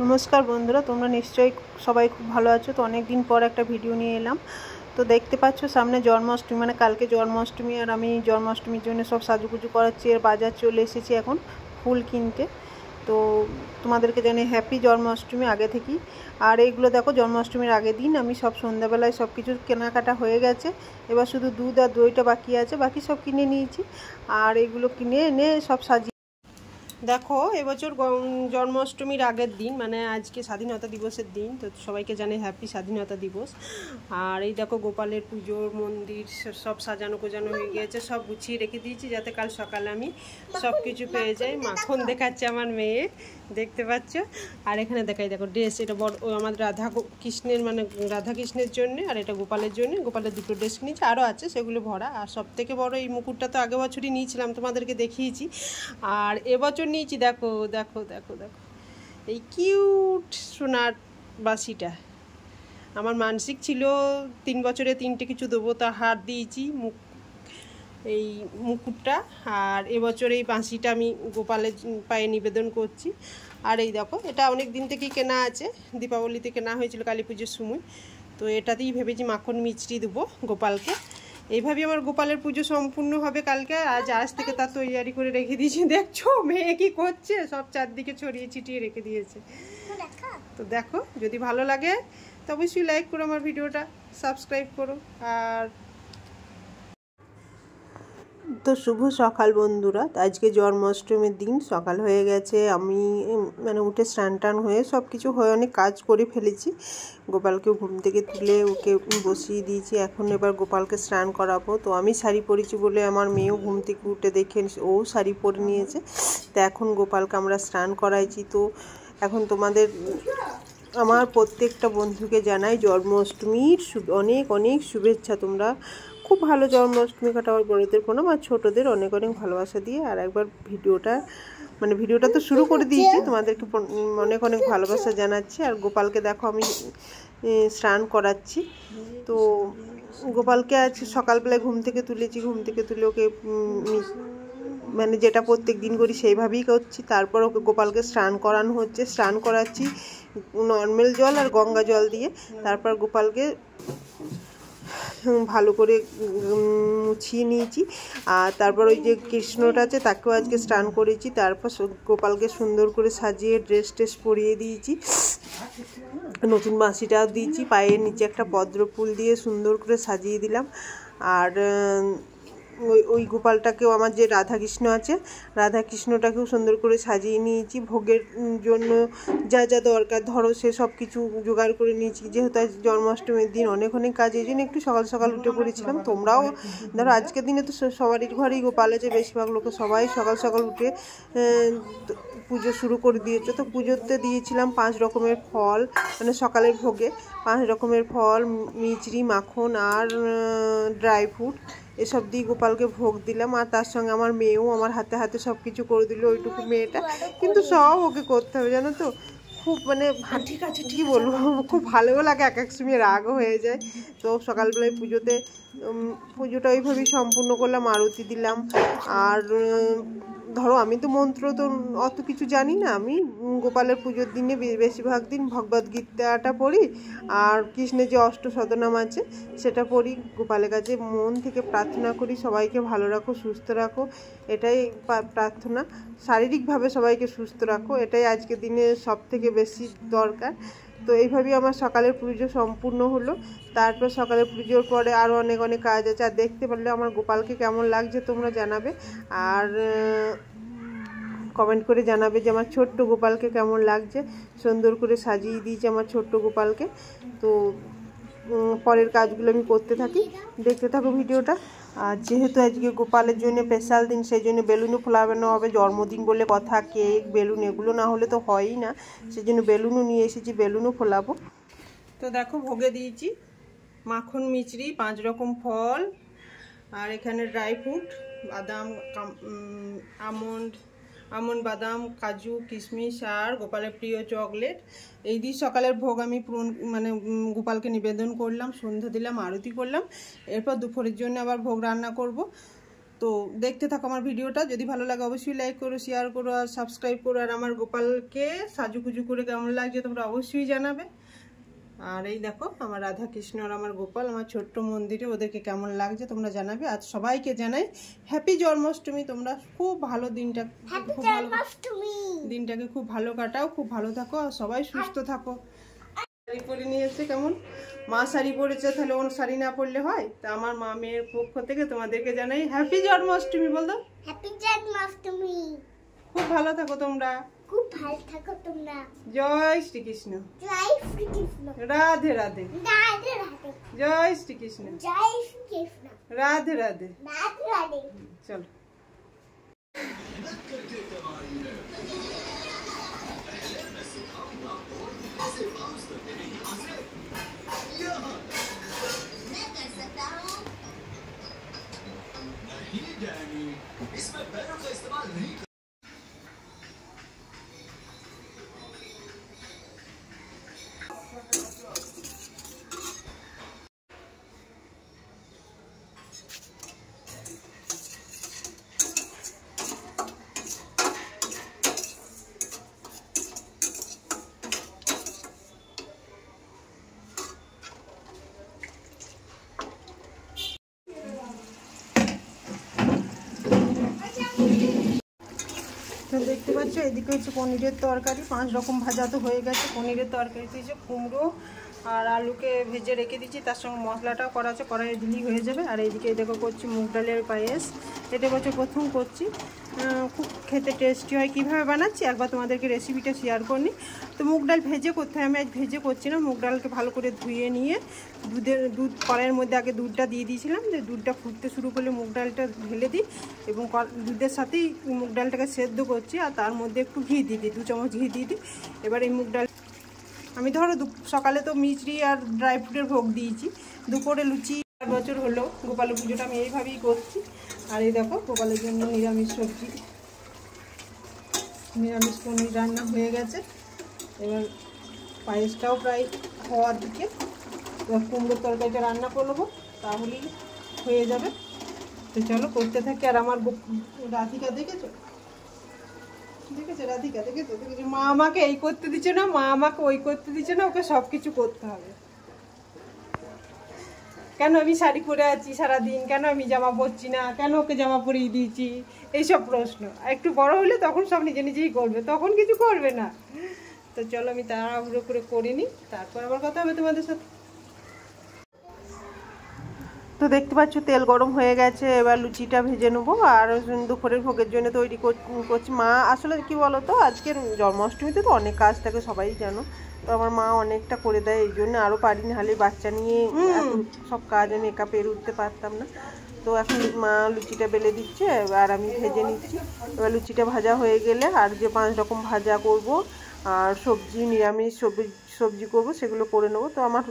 नमस्कार बंधुरा তোমরা নিশ্চয়ই সবাই খুব ভালো আছো। তো অনেক দিন পর একটা ভিডিও নিয়ে এলাম। তো দেখতে পাচ্ছ সামনে জন্মাষ্টমী, মানে কালকে জন্মাষ্টমী, আর আমি জন্মাষ্টমীর জন্য সব সাজুগুজু করাচ্ছি। আর বাজার চলে এসেছি এখন ফুল কিনতে। তো তোমাদেরকে জানাই হ্যাপি জন্মাষ্টমী আগে থেকেই। আর এইগুলো দেখো জন্মাষ্টমীর আগের দিন আমি সব সন্ধ্যাবেলায় সব কিছু কেনাকাটা হয়ে গেছে। এবার শুধু দুধ আর দইটা বাকি আছে, বাকি সব কিনে নিয়েছি। আর এগুলো কিনে এনে সব সাজিয়ে দেখো এবছর জন্মাষ্টমীর আগের দিন, মানে আজকে স্বাধীনতা দিবসের দিন। তো সবাইকে জানাই হ্যাপি স্বাধীনতা দিবস। আর এই দেখো গোপালের পুজোর মন্দির সব সাজানো গোজানো হয়ে গিয়েছে, সব গুছিয়ে রেখে দিয়েছি যাতে কাল সকালে আমি সব কিছু পেয়ে যাই। মাখন দেখাচ্ছে আমার মেয়ে, দেখতে পাচ্ছ। আর এখানে দেখাই দেখো ড্রেস, এটা বড় আমাদের রাধা কৃষ্ণের, মানে রাধা কৃষ্ণের জন্য, আর এটা গোপালের জন্য। গোপালের দুটো ড্রেস কিনেছি, আরও আছে সেগুলো ভরা। আর সব থেকে বড় এই মুকুটটা তো আগের বছরই নিয়েছিলাম, তোমাদেরকে দেখিয়েছি। আর এবছর নিয়েছি দেখো দেখো দেখো দেখো এই কিউট সোনার বাসিটা। আমার মানসিক ছিল 3 বছরে 3টে কিছু দেবো, তা হার দিয়েছি এই মুকুটটা। আর এবছর এই বাঁশিটা আমি গোপালের পায়ে নিবেদন করছি। আর এই দেখো এটা অনেক দিন থেকেই কেনা আছে, দীপাবলিতে কেনা হয়েছিল কালী পুজোর সময়। তো এটাতেই ভেবেছি মাখন মিষ্টি দেবো গোপালকে। এইভাবেই আমার গোপালের পুজো সম্পূর্ণ হবে কালকে। আজ থেকে তার তৈরি করে রেখে দিয়েছি। দেখছো মেয়ে কি করছে, সব চারদিকে ছড়িয়ে ছিটিয়ে রেখে দিয়েছে। তো দেখো যদি ভালো লাগে তো অবশ্যই লাইক করো, আমার ভিডিওটা সাবস্ক্রাইব করো। আর তো শুভ সকাল বন্ধুরা। আজকে জন্মাষ্টমীর দিন, সকাল হয়ে গেছে। আমি মানে উঠে স্নান টান হয়ে সব কিছু হয়ে অনেক কাজ করে ফেলেছি। গোপালকে ঘুম থেকে তুলে ওকে বসিয়ে দিয়েছি। এখন এবার গোপালকে স্নান করাবো। তো আমি শাড়ি পরেছি বলে আমার মেয়েও ঘুম থেকে উঠে দেখে ও শাড়ি পরে নিয়েছে। তো এখন গোপালকে আমরা স্নান করাইছি। তো এখন তোমাদের আমার প্রত্যেকটা বন্ধুকে জানাই জন্মাষ্টমীর অনেক অনেক শুভেচ্ছা। তোমরা খুব ভালো জন্মাষ্টমী কাটাও। বড়দের প্রণাম, আর ছোটোদের অনেক অনেক ভালোবাসা দিয়ে আর একবার ভিডিওটা তো শুরু করে দিয়েছি। তোমাদেরকে অনেক অনেক ভালোবাসা জানাচ্ছি। আর গোপালকে দেখো আমি স্নান করাচ্ছি। তো গোপালকে আজ সকালবেলায় ঘুম থেকে তুলেছি। ঘুম থেকে তুলে ওকে মানে যেটা প্রত্যেক দিন করি সেইভাবেই করছি। তারপর ওকে গোপালকে স্নান করানো হচ্ছে। স্নান করাচ্ছি নর্মাল জল আর গঙ্গা জল দিয়ে। তারপর গোপালকে ভালো করে মুছিয়ে নিয়েছি। আর তারপর ওই যে কৃষ্ণটা আছে তাকেও আজকে স্নান করেছি। তারপর গোপালকে সুন্দর করে সাজিয়ে ড্রেস পরিয়ে দিয়েছি, নতুন বাঁশিটাও দিয়েছি। পায়ের নিচে একটা পদ্ম ফুল দিয়ে সুন্দর করে সাজিয়ে দিলাম। আর ওই গোপালটাকেও আমার যে রাধাকৃষ্ণ আছে, রাধাকৃষ্ণটাকেও সুন্দর করে সাজিয়ে নিয়েছি। ভোগের জন্য যা যা দরকার ধরো সে সব কিছু জোগাড় করে নিয়েছি। যেহেতু আজ জন্মাষ্টমীর দিন অনেক অনেক কাজ, এই জন্য একটু সকাল সকাল উঠে পড়েছিলাম। তোমরাও ধরো আজকের দিনে তো সবারই ঘরেই গোপাল আছে, বেশিরভাগ লোকে সবাই সকাল সকাল উঠে পুজো শুরু করে দিয়েছে। তো পুজোতে দিয়েছিলাম 5 রকমের ফল, মানে সকালের ভোগে 5 রকমের ফল, মিচড়ি, মাখন আর ড্রাই ফ্রুট এসব দিয়ে গোপালকে ভোগ দিলাম। আর তার সঙ্গে আমার মেয়েও আমার হাতে হাতে সব কিছু করে দিল। ওইটুকু মেয়েটা কিন্তু সব ওকে করতে হবে, জানো তো। খুব মানে ঠিক আছে কী বলবো, খুব ভালোও লাগে, এক সময় রাগও হয়ে যায়। তো সকালবেলায় পুজোটা ওইভাবেই সম্পূর্ণ করলাম, আরতি দিলাম। আর ধরো আমি তো মন্ত্র তো অত কিছু জানি না। আমি গোপালের পুজোর দিনে বেশিরভাগ দিন ভগবদ্গীতাটা পড়ি, আর কৃষ্ণের যে অষ্টসদনাম আছে সেটা পড়ি। গোপালের কাছে মন থেকে প্রার্থনা করি সবাইকে ভালো রাখো, সুস্থ রাখো, এটাই প্রার্থনা। শারীরিকভাবে সবাইকে সুস্থ রাখো, এটাই আজকের দিনে সব থেকে বেশি দরকার। তো এইভাবেই আমার সকালের পুজো সম্পূর্ণ হলো। তারপর সকালের পুজোর পরে আরও অনেক অনেক কাজ আছে। আর দেখতে পারলে আমার গোপালকে কেমন লাগছে তোমরা জানাবে। আর কমেন্ট করে জানাবে যে আমার ছোট্ট গোপালকে কেমন লাগছে। সুন্দর করে সাজিয়ে দিয়েছে আমার ছোট্ট গোপালকে। তো পরের কাজগুলো আমি করতে থাকি, দেখতে থাকো ভিডিওটা। আর যেহেতু আজকে গোপালের জন্য স্পেশাল দিন, সেই জন্য বেলুনও ফোলানো হবে। জন্মদিন বলে কথা, কেক বেলুন এগুলো না হলে তো হয়ই না, সেই জন্য বেলুনও নিয়ে এসেছি, বেলুনও ফোলাবো। তো দেখো ভোগে দিয়েছি মাখন, মিচড়ি, 5 রকম ফল, আর এখানে ড্রাই ফ্রুট, বাদাম, আমন্ড, বাদাম, কাজু, কিশমিশ আর গোপালের প্রিয় চকলেট। এই দিয়ে সকালের ভোগ আমি গোপালকে নিবেদন করলাম, সন্ধ্যা দিলাম, আরতি করলাম। এরপর দুপুরের জন্য আবার ভোগ রান্না করব। তো দেখতে থাকো আমার ভিডিওটা, যদি ভালো লাগে অবশ্যই লাইক করো, শেয়ার করো আর সাবস্ক্রাইব করো। আর আমার গোপালকে সাজুগুজু করে কেমন লাগছে তোমরা অবশ্যই জানাবে। আর এই দেখো আমার রাধা কৃষ্ণ আর আমার গোপাল আমার ছোট্ট মন্দিরে, ওদেরকে কেমন লাগছে তোমরা জানাবে। আজ সবাইকে জানাই হ্যাপি জন্মাষ্টমী। তোমরা খুব ভালো দিনটাকে খুব ভালো কাটাও, খুব ভালো থাকো আর সবাই সুস্থ থাকো। শাড়ি পরে নিয়েছে কেমন, মা শাড়ি পরেছে, তাহলে ওর শাড়ি না পরলে হয়? তা আমার মা মেয়ের পক্ষ থেকে তোমাদেরকে জানাই হ্যাপি জন্মাষ্টমী। বলতো হ্যাপি জন্মাষ্টমী। খুব ভালো থাকো তোমরা, খুব ভালো থাকো তোমরা। জয় শ্রীকৃষ্ণ। জয় শ্রীকৃষ্ণ। রাধে রাধে। রাধে রাধে। জয় শ্রীকৃষ্ণ। জয় শ্রীকৃষ্ণ। রাধে রাধে। রাধে রাধে। চলো। इसमें बैनर का इस्तेमाल नहीं। দেখতে পাচ্ছ এদিকে হচ্ছে পনিরের তরকারি, 5 রকম ভাজা তো হয়ে গেছে। পনিরের তরকারি হচ্ছে কুমড়ো আর আলুকে ভেজে রেখে দিচ্ছি, তার সঙ্গে মশলাটাও করা আছে, কড়াইয়ে দিলেই হয়ে যাবে। আর এইদিকে দেখো করছি মুগ ডালের পায়েস, এটা বছর প্রথম করছি, খুব খেতে টেস্টি হয়। কীভাবে বানাচ্ছি একবার তোমাদেরকে রেসিপিটা শেয়ার করিনি। তো মুগ ডাল ভেজে করতে হয়, আমি আজ ভেজে করছি না, মুগ ডালকে ভালো করে ধুয়ে নিয়ে দুধ কড়াইয়ের মধ্যে আগে দুধটা দিয়ে দিয়েছিলাম, যে দুধটা ফুটতে শুরু করলে মুগ ডালটা ঢেলে দিই এবং দুধের সাথেই মুগ ডালটাকে সেদ্ধ করছি। আর তার মধ্যে একটু ঘি দিয়ে দিই, 2 চামচ ঘি দিয়ে দিই। এবার এই মুগ ডাল আমি ধরো সকালে তো মিচড়ি আর ড্রাই ফ্রুটের ভোগ দিয়েছি, দুপুরে লুচি। 4 বছর হলো গোপালের পুজোটা আমি এইভাবেই করছি। আর এই দেখো গোপালের জন্য নিরামিষ সবজি, নিরামিষ পনির রান্না হয়ে গেছে। এবার পায়েসটাও প্রায় হওয়ার দিকে। এবার কুমড়োর তরকারিটা রান্না করে নেবো, তাহলেই হয়ে যাবে। তো চলো করতে থাকি। আর আমার রাধিকা দেখেছো রাধিকা দেখেছো মা আমাকে এই করতে দিচ্ছে না, মা আমাকে ওই করতে দিচ্ছে না, ওকে সব কিছু করতে হবে। কেন আমি শাড়ি পরে আছি সারাদিন, কেন আমি জামা পরছি না, কেন ওকে জামা পরিয়ে দিয়েছি, এইসব প্রশ্ন। একটু বড় হলে তখন সব নিজে নিজেই করবে, তখন কিছু করবে না। তো চলো আমি তাড়াহুড়ো করে নিই, তারপর আবার কথা হবে তোমাদের সাথে। তো দেখতে পাচ্ছ তেল গরম হয়ে গেছে, এবার লুচিটা ভেজে নেবো। আর দুপুরের ভোগের জন্য তৈরি করছি। মা আসলে কি বলো তো, আজকের জন্মাষ্টমীতে তো অনেক কাজ থাকে সবাই জানো, তো আমার মা অনেকটা করে দেয়, এই জন্য আরও পারি না, হলে বাচ্চা নিয়ে সব কাজ আমি একা পেরে উঠতে পারতাম না। তো এখন মা লুচিটা বেলে দিচ্ছে আর আমি ভেজে নিচ্ছি। এবার লুচিটা ভাজা হয়ে গেলে আর যে 5 রকম ভাজা করব আর সবজি, নিরামিষ সবজি করব, সেগুলো করে নেবো। তো আমার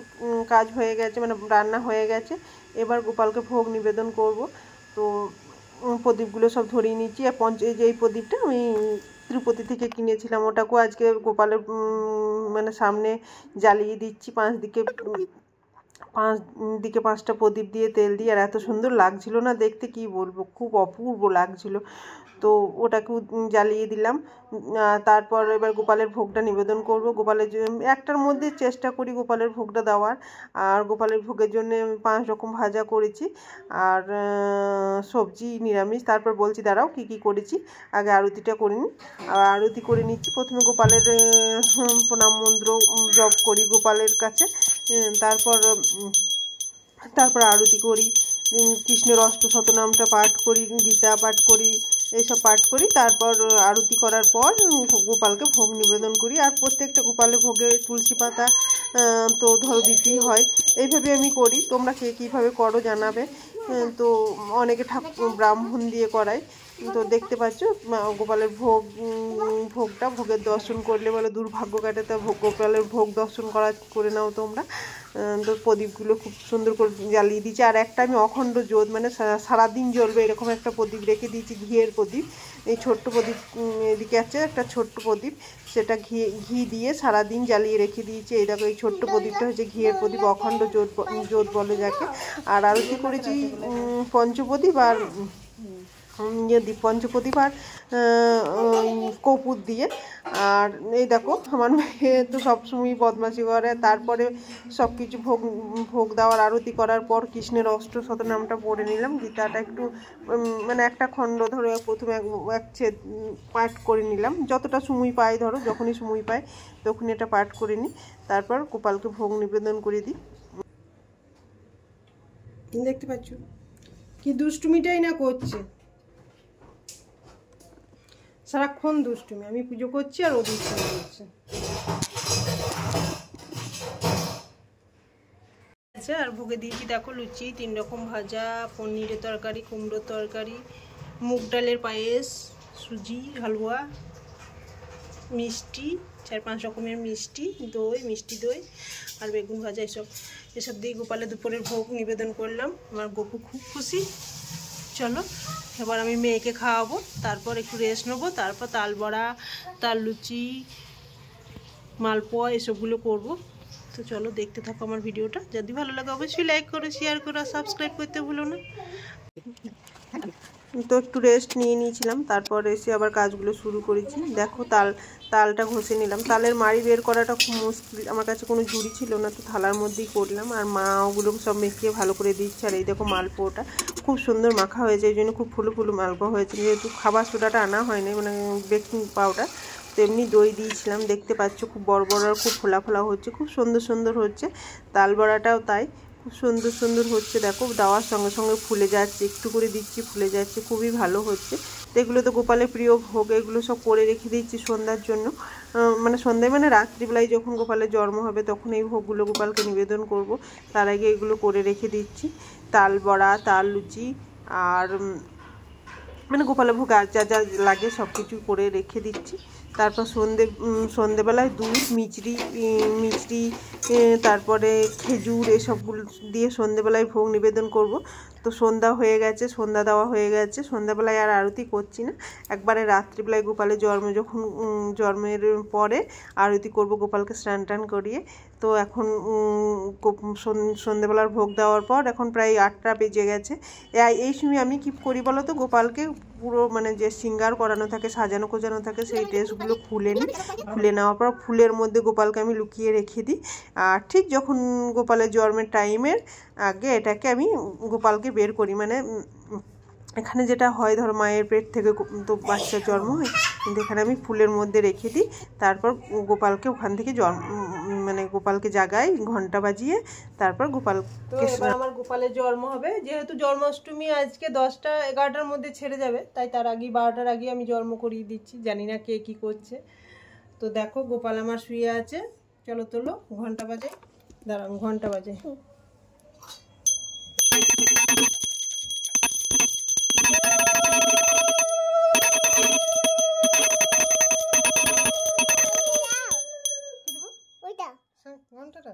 কাজ হয়ে গেছে, মানে রান্না হয়ে গেছে। এবার গোপালকে ভোগ নিবেদন করব। তো প্রদীপগুলো সব ধরিয়ে নিচ্ছি। আর এই প্রদীপটা আমি তিরুপতি থেকে কিনেছিলাম, ওটাকেও আজকে গোপালের মানে সামনে জ্বালিয়ে দিচ্ছি। 5 দিকে 5টা প্রদীপ দিয়ে তেল দিয়ে, আর এত সুন্দর লাগছিল না দেখতে, কি বলবো, খুব অপূর্ব লাগছিল। তো ওটাকেও জ্বালিয়ে দিলাম। তারপর এবার গোপালের ভোগটা নিবেদন করব। গোপালের একটার মধ্যে চেষ্টা করি গোপালের ভোগটা দেওয়ার। আর গোপালের ভোগের জন্য 5 রকম ভাজা করেছি আর সবজি নিরামিষ। তারপর বলছি দাঁড়াও কী কী করেছি, আগে আরতিটা করে নিই। আর আরতি করে নিচ্ছি। প্রথমে গোপালের প্রণাম মন্ত্র জপ করি গোপালের কাছে, তারপর আরতি করি, কৃষ্ণের অষ্টশতনামটা পাঠ করি, গীতা পাঠ করি, এইসব পাঠ করি। তারপর আরতি করার পর গোপালকে ভোগ নিবেদন করি। আর প্রত্যেকটা গোপালের ভোগে তুলসী পাতা তো ধরো দিতেই হয়, এইভাবে আমি করি। তোমরা কে কীভাবে করো জানাবে। তো অনেকে ব্রাহ্মণ দিয়ে করায়। তো দেখতে পাচ্ছ গোপালের ভোগের দর্শন করলে বলে দুর্ভাগ্য কাটে, তা গোপালের ভোগ দর্শন করে নাও তোমরা। তো প্রদীপগুলো খুব সুন্দর করে জ্বালিয়ে দিয়েছি। আর একটা আমি অখণ্ড জ্যোৎ, মানে সারাদিন জ্বলবে এরকম একটা প্রদীপ রেখে দিয়েছি, ঘিয়ের প্রদীপ। এই ছোট্ট প্রদীপ, এদিকে আছে একটা ছোট্ট প্রদীপ, সেটা ঘি দিয়ে সারাদিন জ্বালিয়ে রেখে দিয়েছি। এই দেখো এই ছোট্ট প্রদীপটা হচ্ছে ঘিয়ের প্রদীপ, অখণ্ড জ্যোৎ বলে যাকে। আর আরতি করেছি পঞ্চপ্রদীপ আর পঞ্চপ্রদীপ আর কর্পূর দিয়ে। আর এই দেখো আমার মেয়ে তো সবসময় বদমাশি করে। তারপরে সব কিছু ভোগ দেওয়ার আরতি করার পর কৃষ্ণের অষ্টশতনামটা পড়ে নিলাম। গীতাটা একটু মানে একটা খণ্ড ধরো প্রথমে এক পাঠ করে নিলাম, যতটা সময় পাই ধরো, যখনই সময় পাই তখনই এটা পাঠ করে নিই। তারপর গোপালকে ভোগ নিবেদন করে দিই। দেখতে পাচ্ছ কি দুষ্টুমিটাই না করছে, সারাক্ষণ দুষ্টুমি। আমি পুজো করছি আর ও দুষ্টুমি করছে। আর ভোগে দিয়েছি দেখো লুচি, 3 রকম ভাজা, পনিরের তরকারি, কুমড়োর তরকারি, মুগ ডালের পায়েস, সুজি হালুয়া, মিষ্টি, 4-5 রকমের মিষ্টি, দই, মিষ্টি দই আর বেগুন ভাজা। এসব দিয়ে গোপালের দুপুরের ভোগ নিবেদন করলাম। আমার গপু খুব খুশি। চলো এবার আমি মেয়েকে খাওয়াবো, তারপর একটু রেস্ট নেবো, তারপর তাল বড়া, তাল লুচি, মালপোয়া এসবগুলো করবো। তো চলো দেখতে থাকো আমার ভিডিওটা। যদি ভালো লাগে অবশ্যই লাইক করো, শেয়ার করো আর সাবস্ক্রাইব করতে ভুলো না। তো একটু রেস্ট নিয়ে নিয়েছিলাম, তারপর এসে আবার কাজগুলো শুরু করেছি। দেখো তালটা ঘষে নিলাম। তালের মাড়ি বের করাটা খুব মুশকিল, আমার কাছে কোনো ঝুড়ি ছিল না, তো থালার মধ্যেই করলাম। আর মা ওগুলো সব মেখিয়ে ভালো করে দিচ্ছে। আর এই দেখো মালপোয়াটা খুব সুন্দর মাখা হয়েছে, এই জন্য খুব ফুলো ফুলো মালপোয়া হয়েছে। যেহেতু খাবার সোডাটা আনা হয়নি, মানে বেকিং পাউডার, তো এমনি দই দিয়েছিলাম। দেখতে পাচ্ছ খুব বড় বড় আর খুব ফোলা ফোলা হচ্ছে, খুব সুন্দর সুন্দর হচ্ছে। তাল বড়াটাও তাই খুব সুন্দর সুন্দর হচ্ছে। দেখো দেওয়ার সঙ্গে সঙ্গে ফুলে যাচ্ছে, একটু করে দিচ্ছি ফুলে যাচ্ছে, খুবই ভালো হচ্ছে। তো এগুলো তো গোপালের প্রিয় ভোগ, এগুলো সব করে রেখে দিচ্ছি সন্ধ্যার জন্য। মানে সন্ধ্যায় মানে রাত্রিবেলায় যখন গোপালের জন্ম হবে তখন এই ভোগগুলো গোপালকে নিবেদন করব, তার আগে এগুলো করে রেখে দিচ্ছি। তাল বড়া, তাল লুচি আর মানে গোপালের ভোগ আর যা যা লাগে সব কিছু করে রেখে দিচ্ছি। তারপর সন্ধেবেলায় দুধ, মিচড়ি তারপরে খেজুর এসবগুলো দিয়ে সন্ধেবেলায় ভোগ নিবেদন করব। তো সন্ধ্যা হয়ে গেছে, সন্ধ্যা দেওয়া হয়ে গেছে। সন্ধ্যাবেলায় আর আরতি করছি না, একবারে রাত্রিবেলায় গোপালের যখন জন্মের পরে আরতি করব গোপালকে স্নান টান করিয়ে। তো এখন সন্ধেবেলার ভোগ দেওয়ার পর এখন প্রায় 8টা বেজে গেছে। এই সময় আমি কী করি বলো তো, গোপালকে পুরো মানে যে শৃঙ্গার করানো থাকে, সাজানো গোজানো থাকে, সেই ড্রেসগুলো খুলে নিই। খুলে নেওয়ার পর ফুলের মধ্যে গোপালকে আমি লুকিয়ে রেখে দিই। আর ঠিক যখন গোপালের জন্মের টাইমের আগে এটাকে আমি গোপালকে বের করি। মানে এখানে যেটা হয় ধরো মায়ের পেট থেকে তো বাচ্চার জন্ম হয়, কিন্তু এখানে আমি ফুলের মধ্যে রেখে দিই। তারপর গোপালকে ওখান থেকে মানে গোপালকে জাগাই ঘন্টা বাজিয়ে, তারপর গোপালকে। এবার আমার গোপালের জন্ম হবে, যেহেতু জন্মাষ্টমী আজকে 10টা-11টার মধ্যে ছেড়ে যাবে, তাই তার আগে 12টার আগে আমি জন্ম করিয়ে দিচ্ছি। জানি না কে কী করছে। তো দেখো গোপাল আমার শুয়ে আছে, চলো তোলো ঘন্টা বাজে, দাঁড়ান ঘন্টা বাজে। ঘন্টাটা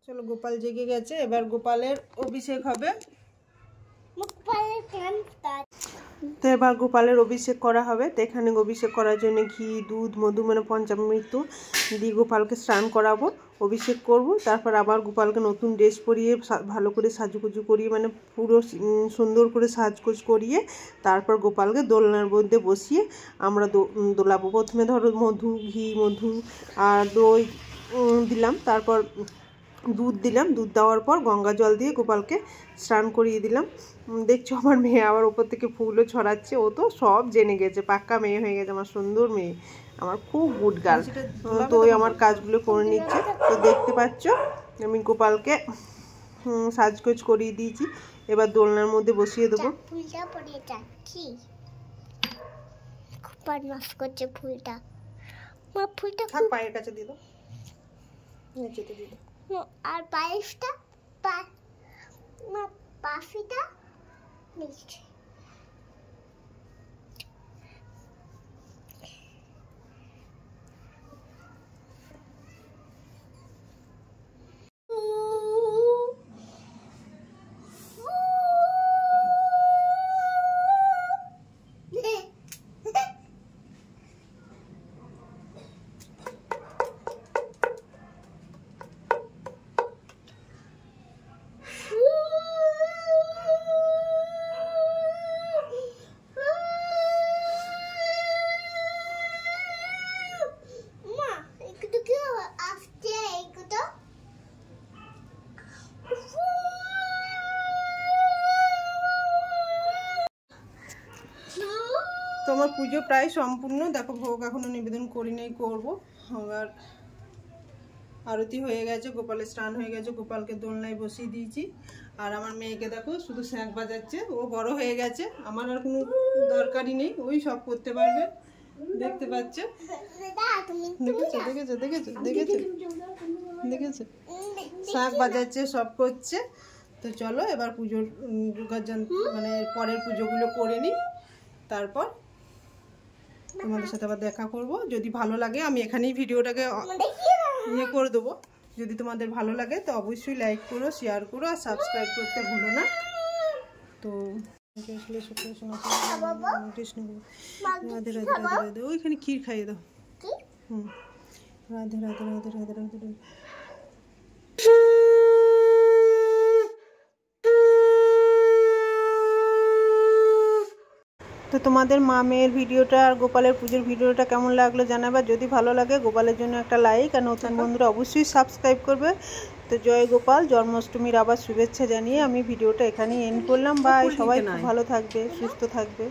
চলো গোপাল জেগে গেছে, এবার গোপালের অভিষেক হবে। তো এবার গোপালের অভিষেক করা হবে। তো এখানে অভিষেক করার জন্য ঘি, দুধ, মধু মানে পঞ্চামৃত দিয়ে গোপালকে স্নান করাবো, অভিষেক করব। তারপর আবার গোপালকে নতুন ড্রেস পরিয়ে ভালো করে সাজুগুজু করিয়ে, মানে পুরো সুন্দর করে সাজগোজ করিয়ে তারপর গোপালকে দোলনার মধ্যে বসিয়ে আমরা দোলাবো। প্রথমে ধরো মধু আর দই দিলাম, তারপর দুধ দিলাম। দুধ দেওয়ার পর গঙ্গা জল দিয়ে গোপালকে স্নান করিয়ে দিলাম। দেখছো আমার মেয়ে আবার ওপর থেকে ফুলও ছড়াচ্ছে, ও তো সব জেনে গেছে, পাক্কা মেয়ে হয়ে গেছে, আমার সুন্দর মেয়ে, আমার খুব গুড গার্ল। তো ওই আমার কাজগুলো করে নিচ্ছে। তো দেখতে পাচ্ছ আমি গোপালকে সাজগোজ করিয়ে দিয়েছি, এবার দোলনার মধ্যে বসিয়ে দেবো। ফুলটা পরিয়ে যাচ্ছি, খুব বদমাশ করছে ফুলটা। মা ফুলটা পায়ের কাছে দিয়ে দাও, নিচেতে দিয়ে দাও। আর পায়েসটা পাফিটা নিচ্ছে। তো আমার পুজো প্রায় সম্পূর্ণ, দেখো ভোগ এখনো নিবেদন করি নাই, করবো। আবার আরতি হয়ে গেছে, গোপালের স্নান হয়ে গেছে, গোপালকে দোলনায় বসিয়ে দিয়েছি। আর আমার মেয়েকে দেখো শুধু শ্যাঁক বাজাচ্ছে, ও বড় হয়ে গেছে, আমার আর কোনো দরকারই নেই, ওই সব করতে পারবে। দেখতে পাচ্ছ, দেখেছো দেখেছো দেখেছো দেখেছো দেখেছো, শ্যাঁক বাজাচ্ছে, সব করছে। তো চলো এবার পুজোর মানে পরের পুজোগুলো করে নিই, তারপর তোমাদের সাথে আবার দেখা করব। যদি ভালো লাগে আমি এখানেই ভিডিওটাকে ইয়ে করে দেবো। যদি তোমাদের ভালো লাগে তো অবশ্যই লাইক করো, শেয়ার করো আর সাবস্ক্রাইব করতে ভুলো না। তো কৃষ্ণ রাধে রাধে রাধে রাধে, ওইখানে ক্ষীর খাইয়ে দাও। রাধে রাধে রাধে রাধে রাধে রাধে। তো তোমাদের মা মেয়ের ভিডিওটা আর গোপালের পুজোর ভিডিওটা কেমন লাগলো জানাবা। যদি ভালো লাগে গোপালের জন্য একটা লাইক, আর নতুন বন্ধুরা অবশ্যই সাবস্ক্রাইব করবে। তো জয় গোপাল, জন্মাষ্টমীর আবার শুভেচ্ছা জানিয়ে আমি ভিডিওটা এখানেই এন্ড করলাম। বাই, সবাই ভালো থাকবে, সুস্থ থাকবে।